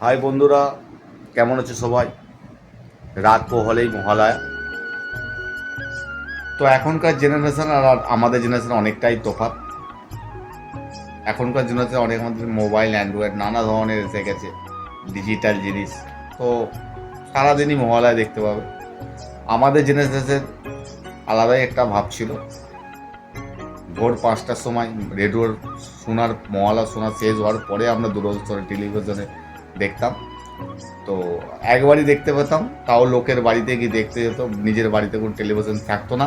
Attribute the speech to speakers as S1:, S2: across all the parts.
S1: High বন্ধুরা, কেমন আছে সবাই? রাত পোহালেই মহালয়া। তো এখনকার জেনারেশন আর আমাদের জেনারেশন অনেকটাই তফাৎ। এখনকার জেনারেশন অনেক আমাদের মোবাইল অ্যান্ড্রয়েড নানা ধরনের এসে গেছে, ডিজিটাল জিনিস। তো সারাদিনই মহালয়া দেখতে পাবে। আমাদের জেনারেশনের আলাদাই একটা ভাব ছিল। ভোর 5টার সময় রেডিওর মহালয়া শোনা শেষ হওয়ার পরে আমরা দূরদর্শনে টেলিভিশনে দেখতাম। তো একবারই দেখতে পেতাম, তাও লোকের বাড়িতে গিয়ে দেখতে যেত। নিজের বাড়িতে কোনো টেলিভিশন থাকতো না,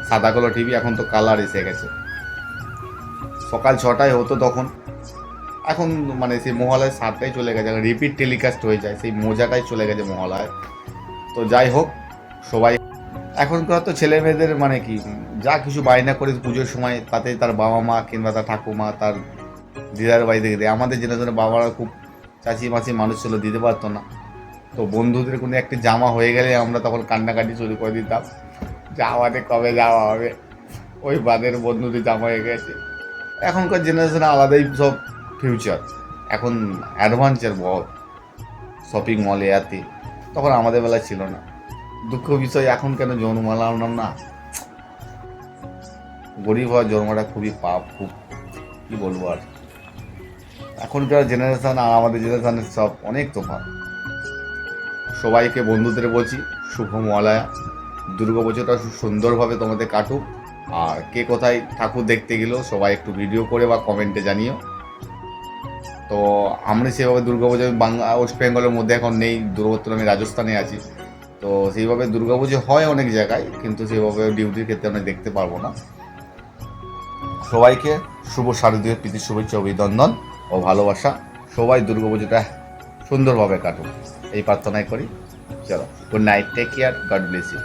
S1: সাদা কালো টিভি। এখন তো কালার এসে গেছে। সকাল 6টায় হতো তখন। এখন মানে সেই মহালয় 7টায় চলে গেছে, রিপিট টেলিকাস্ট হয়ে যায়, সেই মজাটাই চলে গেছে মহালয়। তো যাই হোক, সবাই এখনকার তো ছেলে মেয়েদের মানে কি, যা কিছু বায়না করে পুজোর সময়, তাতে তার বাবা মা কিংবা তার ঠাকুমা তার দিদার বাড়ি থেকে দেয়। আমাদের জেনারেশনের বাবারা খুব চাচি মাচি মানুষ ছিল, দিতে পারতো না। তো বন্ধুদের কোনো একটি জামা হয়ে গেলে আমরা তখন কান্নাকাটি শুরু করে দিতাম, জামাতে কবে যাওয়া হবে, ওই বাদের বন্ধুদের জামা হয়ে গেছে। এখনকার জেনারেশনে আলাদাই সব ফিউচার, এখন অ্যাডভান্সের বহুত শপিং মলে এতে। তখন আমাদের বেলায় ছিল না। দুঃখ বিষয়, এখন কেন জন্মালাম না। গরিব হওয়ার জন্মটা খুবই পাপ, খুব কী বলবো আর। এখনকার জেনারেশন আর আমাদের জেনারেশনের সব অনেক তফাৎ। সবাইকে বন্ধুদের বলছি শুভ মহালয়া। দুর্গাপুজোটা খুব সুন্দরভাবে তোমাদের কাটুক। আর কে কোথায় ঠাকুর দেখতে গেলেও সবাই একটু ভিডিও করে বা কমেন্টে জানিও। তো আমরা সেভাবে দুর্গাপুজো ওয়েস্ট বেঙ্গলের মধ্যে এখন নেই, দূরবর্তী আমি রাজস্থানে আছি। তো সেইভাবে দুর্গাপুজো হয় অনেক জায়গায়, কিন্তু সেভাবে ডিউটির ক্ষেত্রে আমরা দেখতে পারবো না। সবাইকে শুভ শারদীয় প্রীতি শুভেচ্ছা অভিনন্দন ও ভালোবাসা। সবাই দুর্গাপুজোটা সুন্দরভাবে কাটুক এই প্রার্থনাই করি। চলো, good night, take care, God bless you.